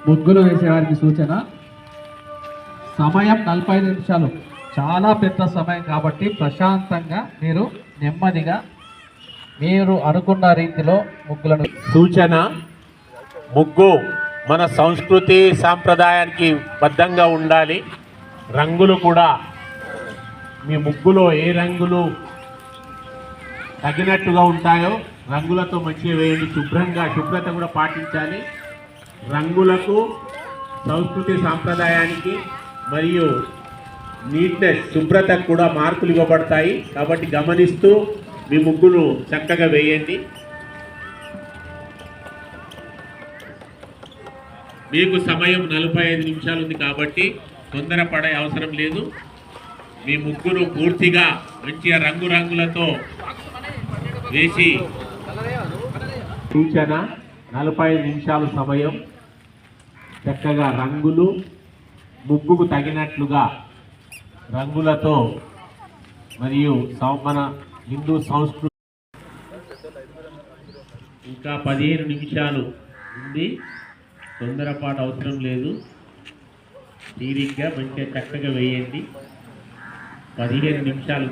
ముగ్గులు వేసేవారికి సూచన, సమయం 45 నిమిషాలు, చాలా పెద్ద సమయం కాబట్టి ప్రశాంతంగా మీరు నెమ్మదిగా మీరు అనుకున్న రీతిలో ముగ్గులను. సూచన, ముగ్గు మన సంస్కృతి సాంప్రదాయానికి బద్ధంగా ఉండాలి. రంగులు కూడా మీ ముగ్గులో ఏ రంగులు తగినట్టుగా ఉంటాయో రంగులతో మంచిగా వేయండి. శుభ్రత కూడా పాటించాలి. రంగులకు సంస్కృతి సాంప్రదాయానికి మరియు నీట్నెస్ శుభ్రతకు కూడా మార్కులు ఇవ్వబడతాయి. కాబట్టి గమనిస్తూ మీ ముగ్గులు చక్కగా వేయండి. మీకు సమయం 45 నిమిషాలు ఉంది కాబట్టి తొందరపడే అవసరం లేదు. మీ ముగ్గురు పూర్తిగా మంచిగా రంగులతో వేసి, సూచన 45 నిమిషాలు సమయం, చక్కగా రంగులు ముగ్గుకు తగినట్లుగా రంగులతో మరియు మన హిందూ సంస్కృతి. ఇంకా 15 నిమిషాలు ఉంది, తొందరపాటు అవసరం లేదు. తీరిగ్గా మంచిగా చక్కగా వేయండి. 15 నిమిషాలు.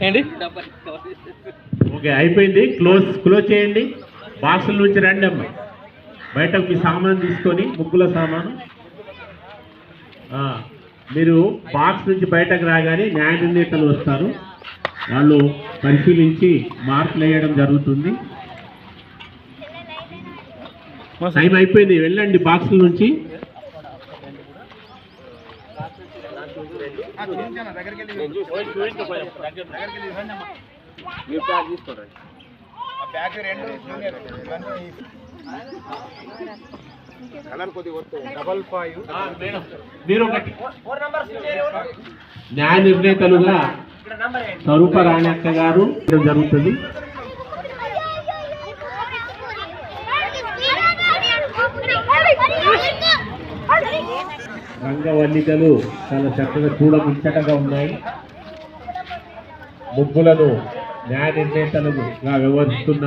ఏంటి ఓకే, అయిపోయింది. క్లోజ్ చేయండి. బాక్సుల నుంచి రండి అమ్మా, బయటకు మీ సామాను తీసుకొని, ముగ్గుల సామాను. మీరు బాక్స్ నుంచి బయటకు రాగానే న్యాయ నిర్ణేతలు వస్తారు. వాళ్ళు పరిశీలించి మార్కులు వేయడం జరుగుతుంది. టైం అయిపోయింది, వెళ్ళండి బాక్సుల నుంచి. మీరు న్యాయ నిర్ణేతలుగా స్వరూప రాణి అక్క గారు జరుగుతుంది. రంగవల్లికలు చాలా చక్కగా చూడముచ్చటగా ఉన్నాయి. ముగ్గులను న్యాయ నిర్ణేతలుగా వ్యవహరిస్తున్న